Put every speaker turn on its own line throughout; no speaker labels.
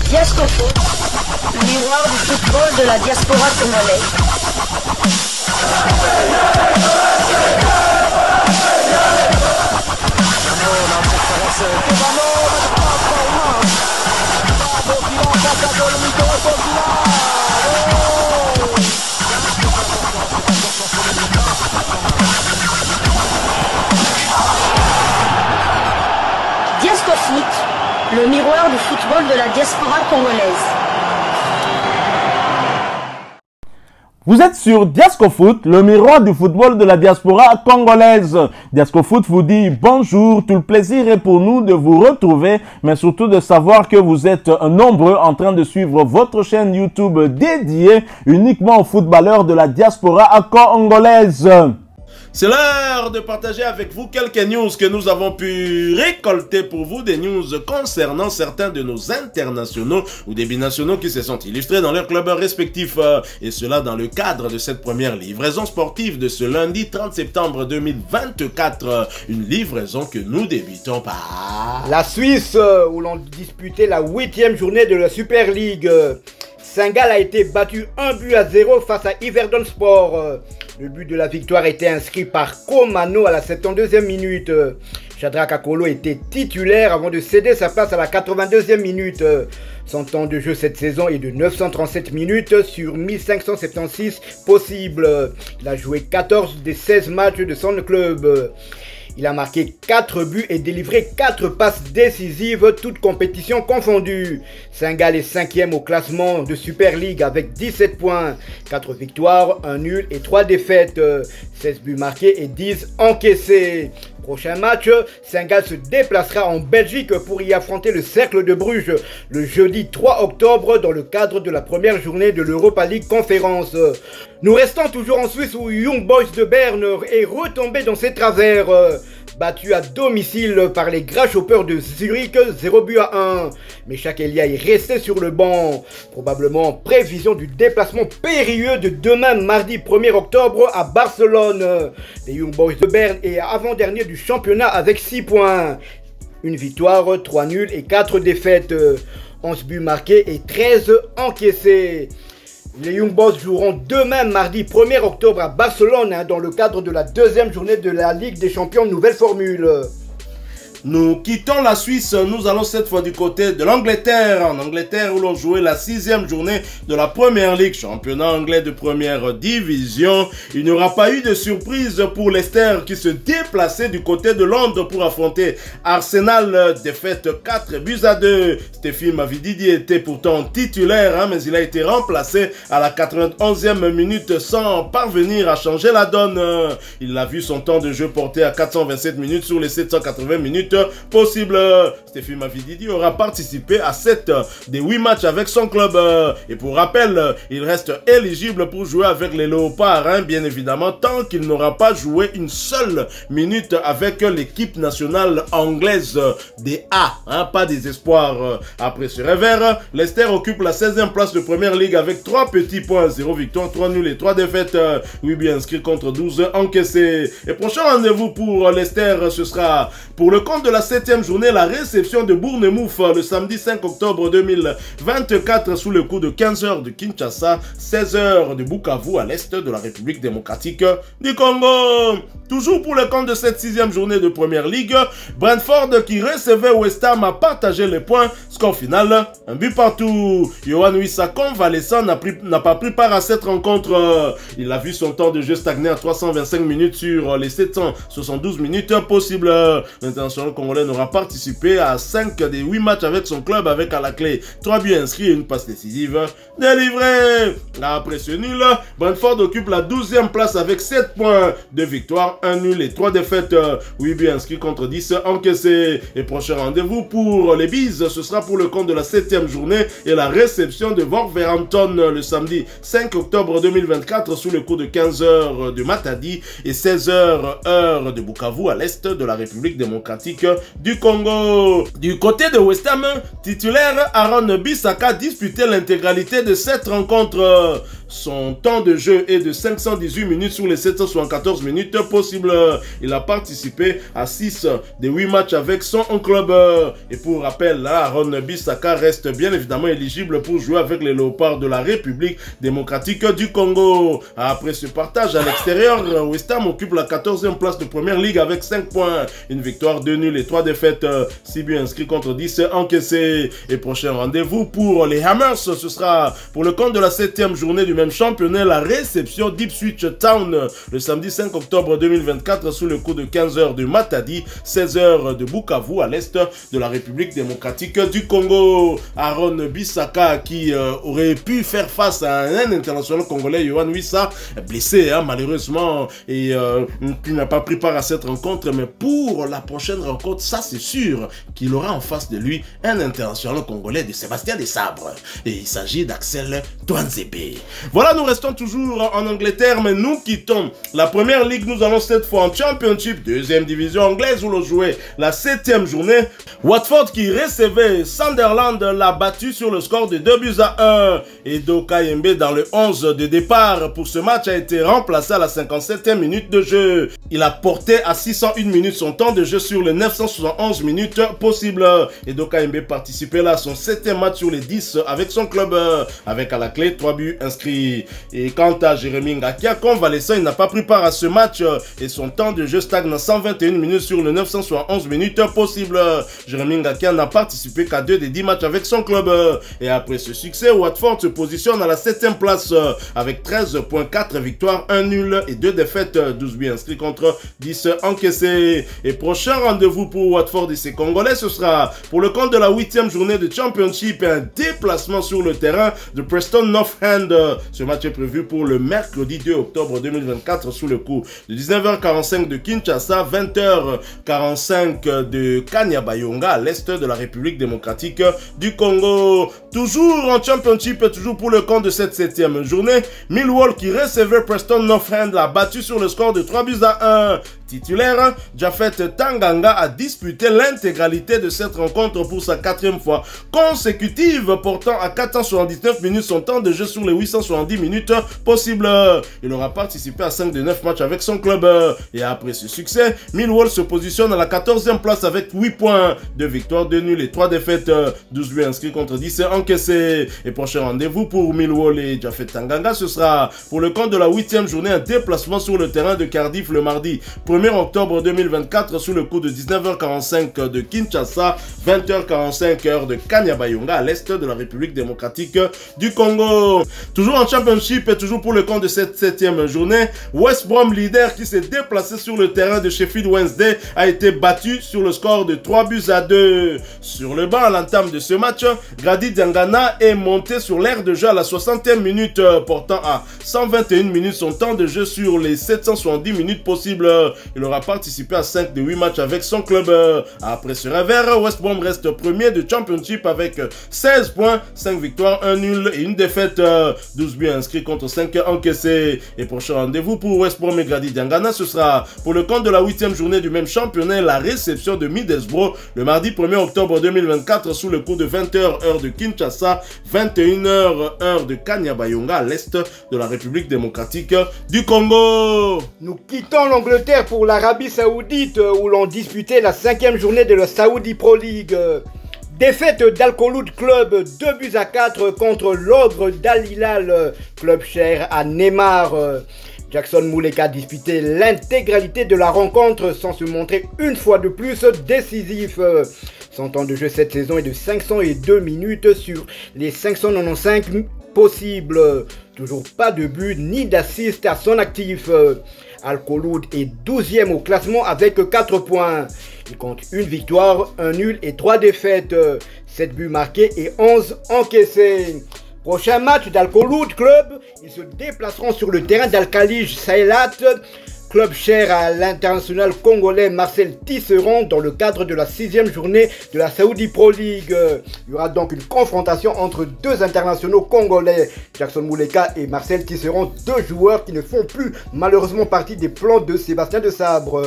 Diascofoot, le miroir du football de la diaspora congolaise. Diascofoot, le miroir du football de la diaspora congolaise.
Vous êtes sur Diascofoot, le miroir du football de la diaspora congolaise. Diascofoot vous dit bonjour, tout le plaisir est pour nous de vous retrouver, mais surtout de savoir que vous êtes nombreux en train de suivre votre chaîne YouTube dédiée uniquement aux footballeurs de la diaspora congolaise.
C'est l'heure de partager avec vous quelques news que nous avons pu récolter pour vous, des news concernant certains de nos internationaux ou des binationaux qui se sont illustrés dans leurs clubs respectifs, et cela dans le cadre de cette première livraison sportive de ce lundi 30 septembre 2024, une livraison que nous débutons par
la Suisse, où l'on disputait la 8e journée de la Super League. Saint-Gall a été battu 1-0 face à Yverdon Sport. Le but de la victoire était inscrit par Komano à la 72e minute. Shadrack Akolo était titulaire avant de céder sa place à la 82e minute. Son temps de jeu cette saison est de 937 minutes sur 1576 possibles. Il a joué 14 des 16 matchs de son club. Il a marqué 4 buts et délivré 4 passes décisives, toutes compétitions confondues. Saint-Gall est 5e au classement de Super League avec 17 points, 4 victoires, 1 nul et 3 défaites, 16 buts marqués et 10 encaissés. Prochain match, Saint-Gall se déplacera en Belgique pour y affronter le Cercle de Bruges le jeudi 3 octobre dans le cadre de la première journée de l'Europa League Conférence. Nous restons toujours en Suisse où Young Boys de Berne est retombé dans ses travers. Battu à domicile par les Grasshoppers de Zurich, 0-1. Mais Chakelia est resté sur le banc. Probablement en prévision du déplacement périlleux de demain mardi 1er octobre à Barcelone. Les Young Boys de Berne est avant-dernier du championnat avec 6 points. Une victoire, 3 nuls et 4 défaites. 11 buts marqués et 13 encaissés. Les Young Boys joueront demain mardi 1er octobre à Barcelone dans le cadre de la 2e journée de la Ligue des Champions nouvelle formule.
Nous quittons la Suisse, nous allons cette fois du côté de l'Angleterre. En Angleterre où l'on jouait la 6e journée de la Premier League, championnat anglais de première division. Il n'y aura pas eu de surprise pour Leicester qui se déplaçait du côté de Londres pour affronter Arsenal. Défaite 4-2. Stéphane Mavididi était pourtant titulaire, mais il a été remplacé à la 91e minute sans parvenir à changer la donne. Il a vu son temps de jeu porté à 427 minutes sur les 780 minutes possible. Stéphane Mavididi aura participé à 7 des 8 matchs avec son club. Et pour rappel, il reste éligible pour jouer avec les Léopards, bien évidemment, tant qu'il n'aura pas joué une seule minute avec l'équipe nationale anglaise des A, pas des espoirs. Après ce revers, Leicester occupe la 16e place de Première Ligue avec 3 petits points, 0 victoire, 3 nuls et 3 défaites. 8 buts inscrits contre 12 encaissés. Et prochain rendez-vous pour Leicester, ce sera pour le compte de la 7e journée, la réception de Bournemouth le samedi 5 octobre 2024 sous le coup de 15 h de Kinshasa, 16 h de Bukavu à l'est de la République démocratique du Congo. Toujours pour le compte de cette 6e journée de Première Ligue, Brentford qui recevait West Ham a partagé les points. Score final, un but partout. Yohan Wissa convalescent n'a pas pris part à cette rencontre. Il a vu son temps de jeu stagner à 325 minutes sur les 772 minutes possibles. L'international congolais n'aura participé à 5 des 8 matchs avec son club avec à la clé 3 buts inscrits et une passe décisive délivrée. Après ce nul, Brentford occupe la 12e place avec 7 points, 2 victoires, 1 nul et 3 défaites, 8 buts inscrits contre 10 encaissés. Et prochain rendez-vous pour les Bees, ce sera pour le compte de la 7e journée et la réception de Wolverhampton le samedi 5 octobre 2024 sous le coup de 15 h de Matadi et 16 h heure de Bukavu à l'est de la République démocratique du Congo. Du côté de West Ham, titulaire Aaron Bissaka disputait l'intégralité de cette rencontre. son temps de jeu est de 518 minutes sur les 774 minutes possibles. Il a participé à 6 des 8 matchs avec son club. Et pour rappel, Aaron Bissaka reste bien évidemment éligible pour jouer avec les Léopards de la République démocratique du Congo. Après ce partage à l'extérieur, West Ham occupe la 14e place de Première Ligue avec 5 points. Une victoire, 2 nuls et 3 défaites. 6 buts inscrits contre 10 encaissés. Et prochain rendez-vous pour les Hammers, ce sera pour le compte de la 7e journée du même championnat, la réception d'Ipswich Town le samedi 5 octobre 2024 sous le coup de 15h de Matadi, 16h de Bukavu à l'est de la République démocratique du Congo. Aaron Bissaka qui aurait pu faire face à un international congolais, Yohan Wissa, blessé malheureusement et qui n'a pas pris part à cette rencontre, mais pour la prochaine rencontre, ça c'est sûr qu'il aura en face de lui un international congolais de Sébastien Desabre et il s'agit d'Axel Touanzebe. Voilà, nous restons toujours en Angleterre, mais nous quittons la Première Ligue. Nous allons cette fois en Championship, deuxième division anglaise où l'on jouait la 7e journée. Watford qui recevait Sunderland l'a battu sur le score de 2-1 et Doka Yembe dans le 11 de départ pour ce match a été remplacé à la 57e minute de jeu. Il a porté à 601 minutes son temps de jeu sur les 971 minutes possibles et Doka Yembe participait là à son 7e match sur les 10 avec son club avec à la clé 3 buts inscrits. Et quant à Jérémy Ngakia, convalescent, il n'a pas pris part à ce match et son temps de jeu stagne à 121 minutes sur les 971 minutes possibles. Jérémy Ngakia n'a participé qu'à 2 des 10 matchs avec son club. Et après ce succès, Watford se positionne à la 7e place avec 13,4 victoires, 1 nul et 2 défaites, 12 buts inscrits contre 10 encaissés. Et prochain rendez-vous pour Watford et ses Congolais, ce sera pour le compte de la 8e journée de Championship et un déplacement sur le terrain de Preston North End. Ce match est prévu pour le mercredi 2 octobre 2024 sous le coup de 19h45 de Kinshasa, 20h45 de Kanyabayonga à l'est de la République démocratique du Congo. Toujours en Championship et toujours pour le compte de cette 7e journée, Millwall qui recevait Preston North End l'a battu sur le score de 3-1. Titulaire, Jafet Tanganga a disputé l'intégralité de cette rencontre pour sa 4e fois consécutive, portant à 479 minutes son temps de jeu sur les 870 minutes possibles. Il aura participé à 5 de 9 matchs avec son club. Et après ce succès, Millwall se positionne à la 14e place avec 8 points, 2 victoires, 2 nuls et 3 défaites, 12 buts inscrits contre 10 encaissés. Et prochain rendez-vous pour Millwall et Jafet Tanganga, ce sera pour le compte de la 8e journée, un déplacement sur le terrain de Cardiff le mardi 1er octobre 2024 sous le coup de 19h45 de Kinshasa, 20h45 heure de Kanyabayonga à l'est de la République démocratique du Congo. Toujours en Championship et toujours pour le compte de cette 7e journée, West Brom leader qui s'est déplacé sur le terrain de Sheffield Wednesday a été battu sur le score de 3-2. Sur le banc à l'entame de ce match, Grady Diangana est monté sur l'aire de jeu à la 60e minute, portant à 121 minutes son temps de jeu sur les 770 minutes possibles. Il aura participé à 5 des 8 matchs avec son club. Après ce revers, West Brom reste premier de Championship avec 16 points, 5 victoires, 1 nul et 1 défaite, 12 buts inscrits contre 5 encaissés. Et prochain rendez-vous pour West Brom et Grady Diangana, ce sera pour le compte de la 8e journée du même championnat, la réception de Middlesbrough le mardi 1er octobre 2024 sous le coup de 20h heure de Kinshasa, 21h heure de Kanyabayonga à l'est de la République démocratique du Congo.
Nous quittons l'Angleterre pour l'Arabie Saoudite où l'on disputait la 5e journée de la Saudi Pro League. Défaite d'Al-Kholoud Club 2-4 contre l'Ogre d'Al Hilal, club cher à Neymar. Jackson Muleka a disputé l'intégralité de la rencontre sans se montrer une fois de plus décisif. Son temps de jeu cette saison est de 502 minutes sur les 595 possibles. Toujours pas de but ni d'assist à son actif. Al-Kholoud est 12e au classement avec 4 points. Il compte une victoire, un nul et 3 défaites. 7 buts marqués et 11 encaissés. Prochain match d'Al-Kholoud Club, ils se déplaceront sur le terrain d'Al-Khalij Sailat, club cher à l'international congolais Marcel Tisserand dans le cadre de la 6e journée de la Saudi Pro League. Il y aura donc une confrontation entre deux internationaux congolais, Jackson Muleka et Marcel Tisserand, deux joueurs qui ne font plus malheureusement partie des plans de Sébastien Desabre.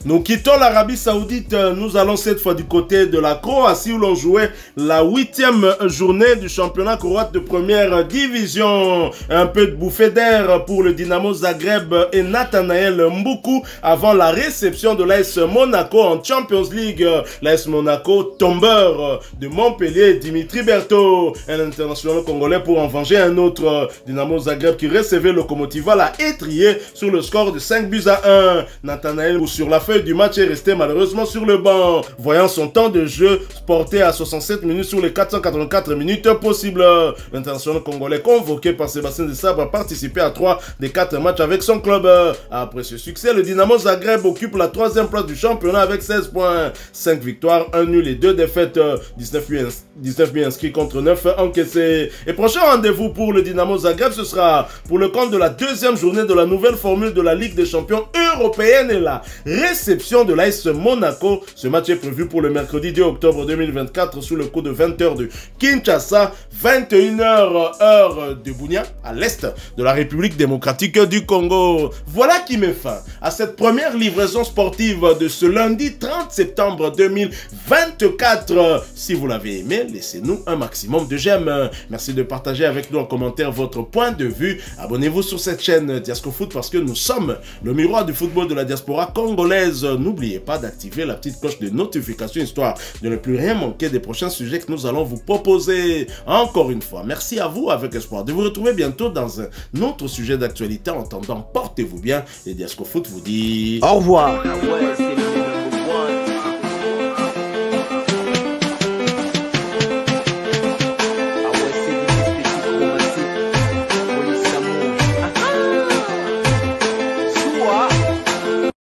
Nous quittons l'Arabie Saoudite, nous allons cette fois du côté de la Croatie où l'on jouait la 8e journée du championnat croate de première division. Un peu de bouffée d'air pour le Dynamo Zagreb et Nathanael Mboukou avant la réception de l'AS Monaco en Champions League. L'AS Monaco, tombeur de Montpellier, Dimitri Berthaud, un international congolais pour en venger un autre. Dynamo Zagreb qui recevait Lokomotiva l'a étrié sur le score de 5-1. Nathanael sur la feuille du match est resté malheureusement sur le banc, voyant son temps de jeu porté à 67 minutes sur les 484 minutes possibles. L'international congolais convoqué par Sébastien Desabre a participé à 3 des 4 matchs avec son club. Après ce succès, le Dynamo Zagreb occupe la 3e place du championnat avec 16 points, 5 victoires, 1 nul et 2 défaites, 19 buts inscrits contre 9 encaissés. Et prochain rendez-vous pour le Dynamo Zagreb, ce sera pour le compte de la 2e journée de la nouvelle formule de la Ligue des champions européenne et la réception de l'AS Monaco. Ce match est prévu pour le mercredi 2 octobre 2024 sous le coup de 20h de Kinshasa, 21h heure de Bunia, à l'est de la République démocratique du Congo. Voilà qui met fin à cette première livraison sportive de ce lundi 30 septembre 2024. Si vous l'avez aimé, laissez-nous un maximum de j'aime. Merci de partager avec nous en commentaire votre point de vue. Abonnez-vous sur cette chaîne Diasco Foot parce que nous sommes le miroir du football de la diaspora congolaise. N'oubliez pas d'activer la petite cloche de notification histoire de ne plus rien manquer des prochains sujets que nous allons vous proposer. Encore une fois, merci à vous avec espoir de vous retrouver bientôt dans un autre sujet d'actualité. En attendant, portez-vous bien et Diasco Foot vous dit
au revoir.